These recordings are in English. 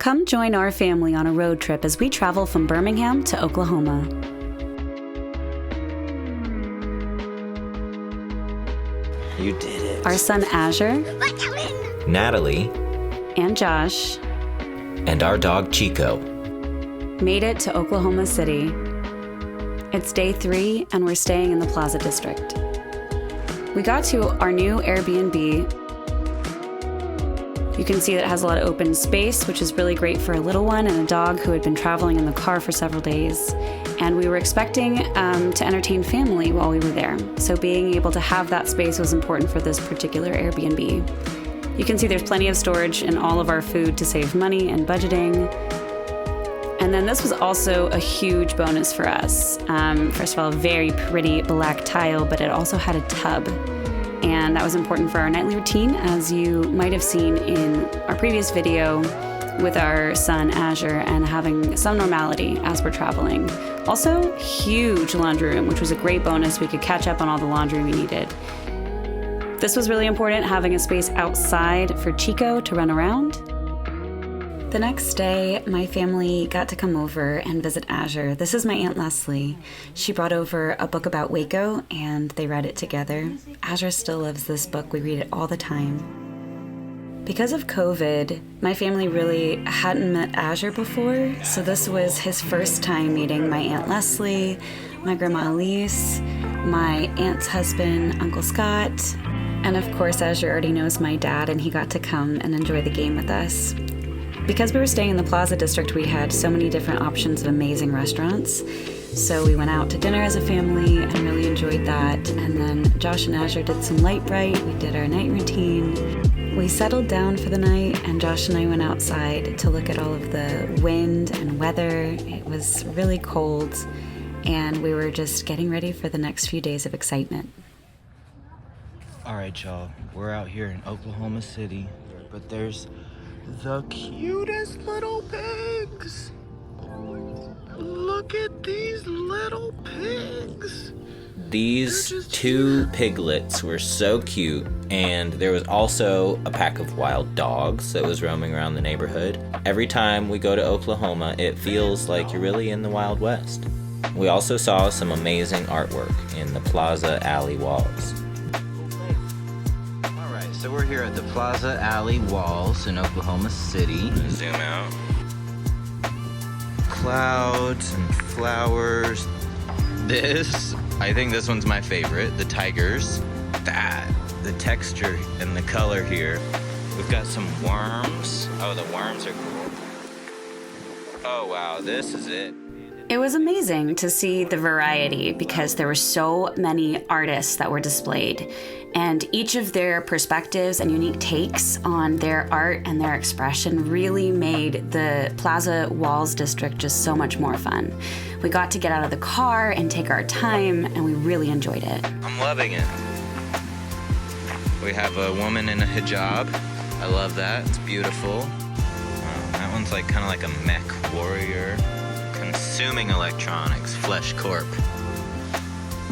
Come join our family on a road trip as we travel from Birmingham to Oklahoma. You did it. Our son Azure, Natalie, and Josh, and our dog Chico made it to Oklahoma City. It's day 3 and we're staying in the Plaza District. We got to our new Airbnb. You can see that it has a lot of open space, which is really great for a little one and a dog who had been traveling in the car for several days. And we were expecting to entertain family while we were there. So being able to have that space was important for this particular Airbnb. You can see there's plenty of storage in all of our food to save money and budgeting. And then this was also a huge bonus for us. First of all, a very pretty black tile, but it also had a tub. And that was important for our nightly routine, as you might have seen in our previous video with our son Azure and having some normality as we're traveling. Also, huge laundry room, which was a great bonus. We could catch up on all the laundry we needed. This was really important, having a space outside for Chico to run around. The next day, my family got to come over and visit Azure. This is my Aunt Leslie. She brought over a book about Waco, and they read it together. Azure still loves this book. We read it all the time. Because of COVID, my family really hadn't met Azure before, so this was his first time meeting my Aunt Leslie, my Grandma Elise, my aunt's husband, Uncle Scott, and of course, Azure already knows my dad, and he got to come and enjoy the game with us. Because we were staying in the Plaza District, we had so many different options of amazing restaurants. So we went out to dinner as a family and really enjoyed that. And then Josh and Azure did some light bright. We did our night routine. We settled down for the night, and Josh and I went outside to look at all of the wind and weather. It was really cold, and we were just getting ready for the next few days of excitement. All right, y'all. We're out here in Oklahoma City, but there's the cutest little pigs. Look at these little pigs. These 2 piglets were so cute, and there was also a pack of wild dogs that was roaming around the neighborhood. Every time we go to Oklahoma, it feels like you're really in the Wild West. We also saw some amazing artwork in the Plaza Alley Walls. So we're here at the Plaza Alley Walls in Oklahoma City. Zoom out. Clouds and flowers. I think this one's my favorite, the tigers. The texture and the color here. We've got some worms. Oh, the worms are cool. Oh wow, this is it. It was amazing to see the variety because there were so many artists that were displayed, and each of their perspectives and unique takes on their art and their expression really made the Plaza Walls district just so much more fun. We got to get out of the car and take our time, and we really enjoyed it. I'm loving it. We have a woman in a hijab. I love that. It's beautiful. That one's like kind of like a mech warrior. Consuming electronics, flesh corp.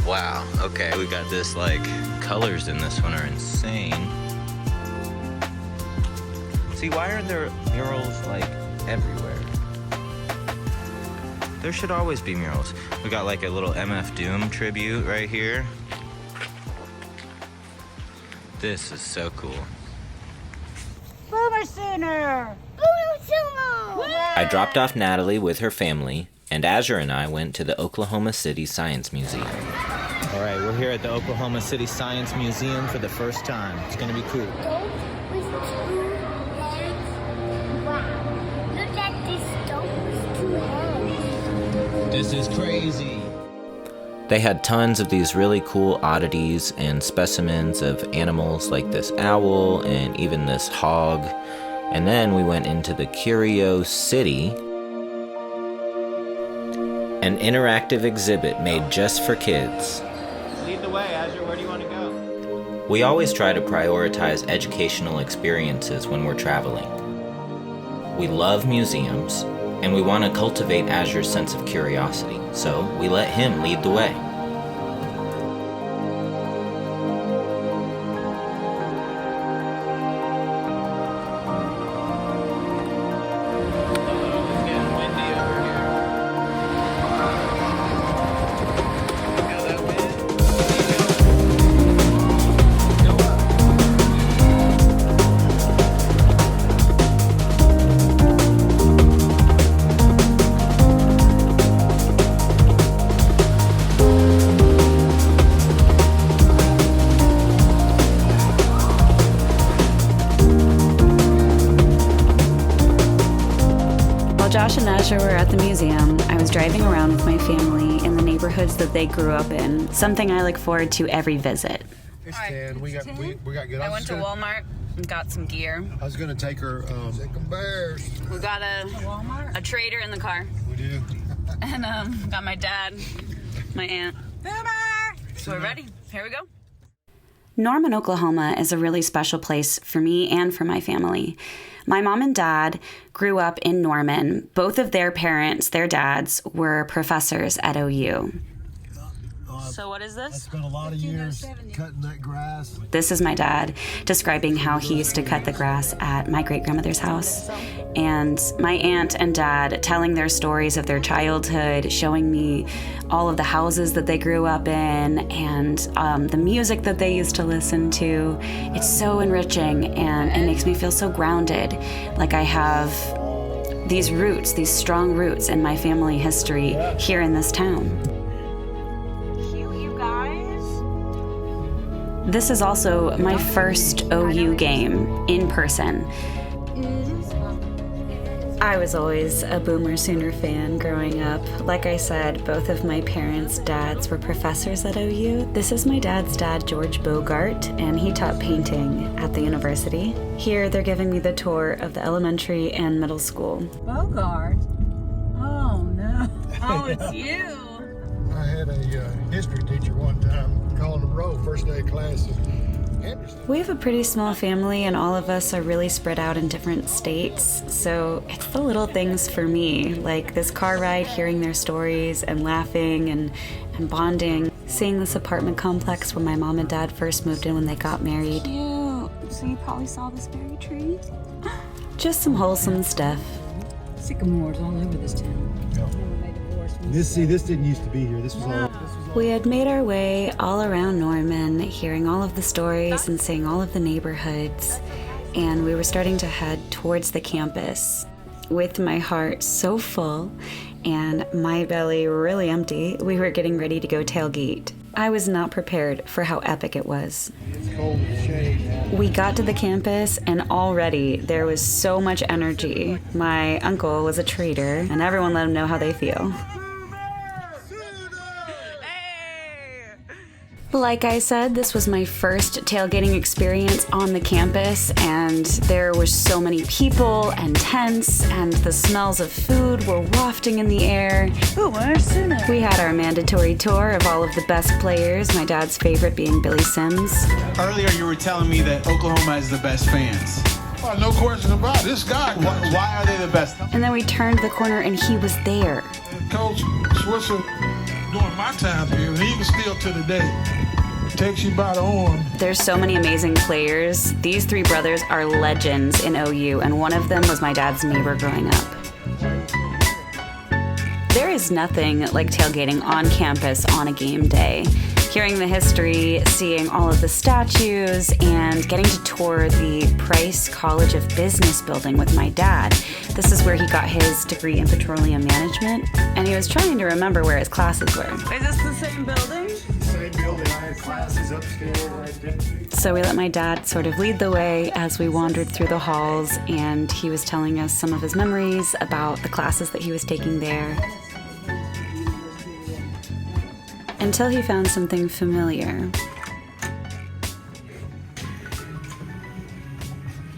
Wow, okay, we got this, like, colors in this one are insane. See, why aren't there murals, like, everywhere? There should always be murals. We got, like, a little MF Doom tribute right here. This is so cool. Boomer Sooner! Boomer Sooner! I dropped off Natalie with her family, and Azure and I went to the Oklahoma City Science Museum. All right, we're here at the Oklahoma City Science Museum for the first time. It's gonna be cool. Goat with 2 heads. Wow. Look at this goat with 2 heads. This is crazy. They had tons of these really cool oddities and specimens of animals like this owl and even this hog. And then we went into the Curio City, an interactive exhibit made just for kids. Lead the way, Azure. Where do you want to go? We always try to prioritize educational experiences when we're traveling. We love museums, and we want to cultivate Azure's sense of curiosity, so we let him lead the way. Josh and Azure were at the museum, I was driving around with my family in the neighborhoods that they grew up in, something I look forward to every visit. It's 10. We got good. I went to Walmart and got some gear. I was gonna take her. Chicken bears. We got a trader in the car. We do. And got my dad, my aunt. So we're ready. Here we go. Norman, Oklahoma is a really special place for me and for my family. My mom and dad grew up in Norman. Both of their parents, their dads, were professors at OU. So what is this? I spent a lot of years cutting that grass. This is my dad describing how he used to cut the grass at my great-grandmother's house. And my aunt and dad telling their stories of their childhood, showing me all of the houses that they grew up in and the music that they used to listen to. It's so enriching and it makes me feel so grounded, like I have these roots, these strong roots in my family history here in this town. This is also my first OU game in person. I was always a Boomer Sooner fan growing up. Like I said, both of my parents' dads were professors at OU. This is my dad's dad, George Bogart, and he taught painting at the university. Here, they're giving me the tour of the elementary and middle school. Bogart? Oh, no. Oh, it's you. I had a history teacher one time calling him roll first day of class. We have a pretty small family and all of us are really spread out in different states, so it's the little things for me, like this car ride, hearing their stories and laughing and bonding, seeing this apartment complex where my mom and dad first moved in when they got married. Cute. So you probably saw this berry tree? Just some wholesome stuff. Sycamores all over this town. This didn't used to be here. This was all. We had made our way all around Norman, hearing all of the stories and seeing all of the neighborhoods, and we were starting to head towards the campus. With my heart so full and my belly really empty, we were getting ready to go tailgate. I was not prepared for how epic it was. It's cold as shade. We got to the campus and already there was so much energy. My uncle was a trader and everyone let him know how they feel. Like I said, this was my first tailgating experience on the campus, and there were so many people and tents, and the smells of food were wafting in the air. We had our mandatory tour of all of the best players, my dad's favorite being Billy Sims. Earlier you were telling me that Oklahoma has the best fans. Well, no question about it. This guy. Why are they the best? And then we turned the corner and he was there. Coach Switzer, during my time here, and even still to the day, takes you by the arm. There's so many amazing players. These three brothers are legends in OU, and one of them was my dad's neighbor growing up. There is nothing like tailgating on campus on a game day. Hearing the history, seeing all of the statues, and getting to tour the Price College of Business building with my dad. This is where he got his degree in petroleum management, and he was trying to remember where his classes were. Is this the same building? Same building. I had classes upstairs right there. So we let my dad sort of lead the way as we wandered through the halls, and he was telling us some of his memories about the classes that he was taking there. Until he found something familiar.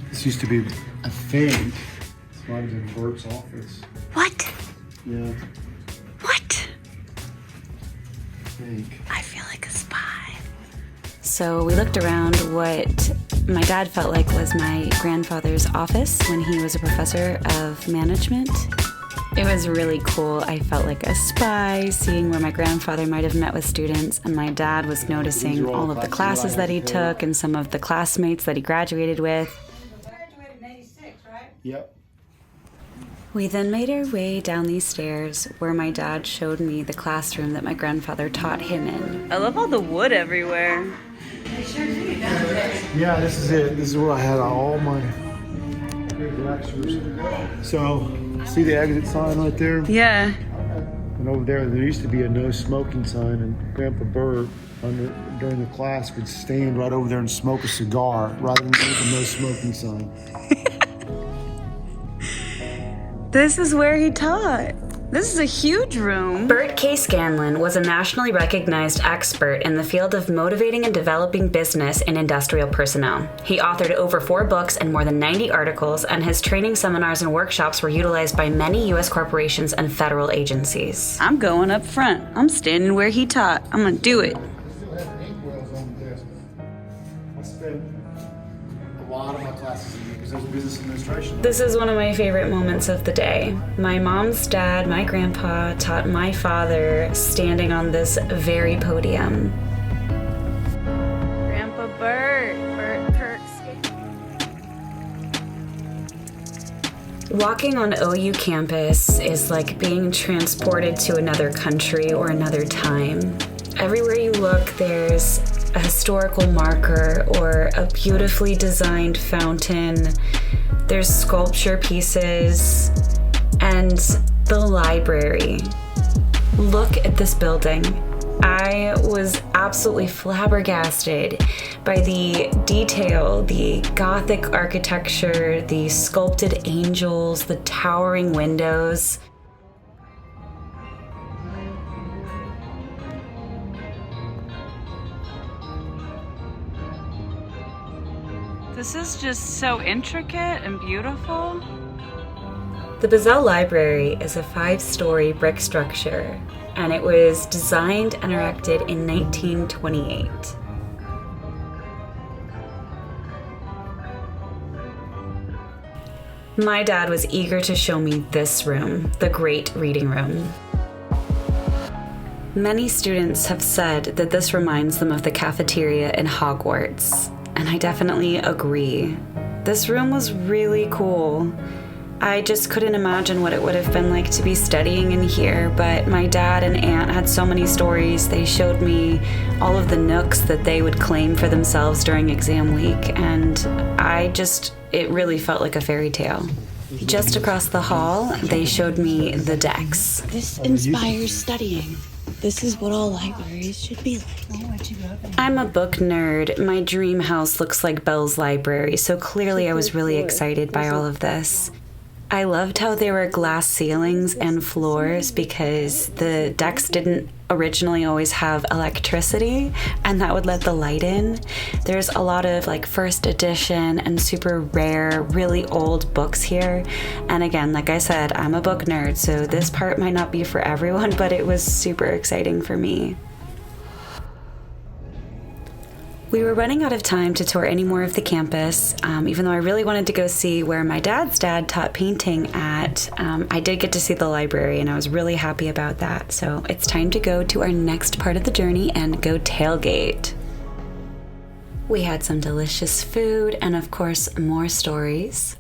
This used to be a fake. This might have been Bert's office. What? Yeah, What? fake. I feel like a spy. So we looked around what my dad felt like was my grandfather's office when he was a professor of management. It was really cool. I felt like a spy, seeing where my grandfather might have met with students, and my dad was noticing all of the classes that he took and some of the classmates that he graduated with. Graduated in 86, right? Yep. We then made our way down these stairs where my dad showed me the classroom that my grandfather taught him in. I love all the wood everywhere. Yeah, this is it. This is where I had all my lectures. So, see the exit sign right there? Yeah. And over there used to be a no smoking sign, and Grandpa Bert, during the class, would stand right over there and smoke a cigar rather than the no smoking sign. This is where he taught. This is a huge room. Bert K. Scanlon was a nationally recognized expert in the field of motivating and developing business and industrial personnel. He authored over 4 books and more than 90 articles, and his training seminars and workshops were utilized by many U.S. corporations and federal agencies. I'm going up front. I'm standing where he taught. I'm gonna do it. I spent a lot of my classes in here because I was in business administration. This is one of my favorite moments of the day. My mom's dad, my grandpa, taught my father standing on this very podium. Grandpa Bert Perks. Walking on OU campus is like being transported to another country or another time. Everywhere you look, there's a historical marker or a beautifully designed fountain. There's sculpture pieces and the library. Look at this building. I was absolutely flabbergasted by the detail, the Gothic architecture, the sculpted angels, the towering windows. This is just so intricate and beautiful. The Bazell Library is a 5-story brick structure, and it was designed and erected in 1928. My dad was eager to show me this room, the Great Reading Room. Many students have said that this reminds them of the cafeteria in Hogwarts. And I definitely agree. This room was really cool. I just couldn't imagine what it would have been like to be studying in here, but my dad and aunt had so many stories. They showed me all of the nooks that they would claim for themselves during exam week, and it really felt like a fairy tale. Just across the hall, they showed me the decks. This inspires studying. This is what all libraries should be like. I'm a book nerd. My dream house looks like Belle's library, so clearly I was really excited by all of this. I loved how there were glass ceilings and floors because the decks didn't originally always have electricity, and that would let the light in. There's a lot of like first edition and super rare, really old books here. And again, like I said, I'm a book nerd, so this part might not be for everyone, but it was super exciting for me. We were running out of time to tour any more of the campus, even though I really wanted to go see where my dad's dad taught painting at. I did get to see the library, and I was really happy about that. So it's time to go to our next part of the journey and go tailgate. We had some delicious food and, of course, more stories.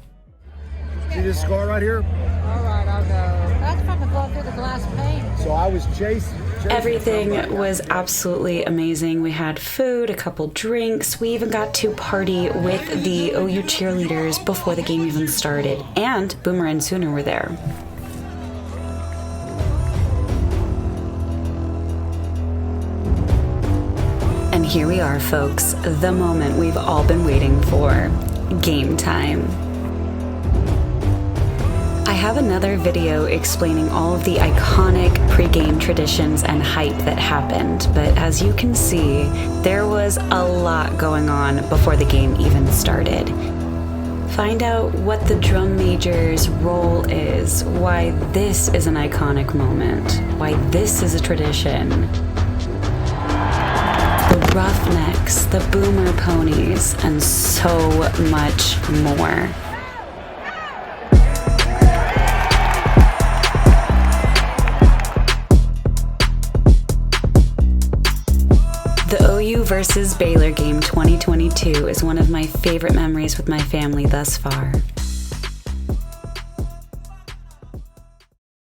See this scar right here? All right, I'll go. That's from the blow through the glass pane. So I was chasing. Everything was absolutely amazing. We had food, a couple drinks. We even got to party with the OU cheerleaders before the game even started. And Boomer and Sooner were there. And here we are, folks. The moment we've all been waiting for. Game time. I have another video explaining all of the iconic pre-game traditions and hype that happened, but as you can see, there was a lot going on before the game even started. Find out what the drum major's role is, why this is an iconic moment, why this is a tradition. The Roughnecks, the Boomer Ponies, and so much more. The OU versus Baylor game 2022 is one of my favorite memories with my family thus far.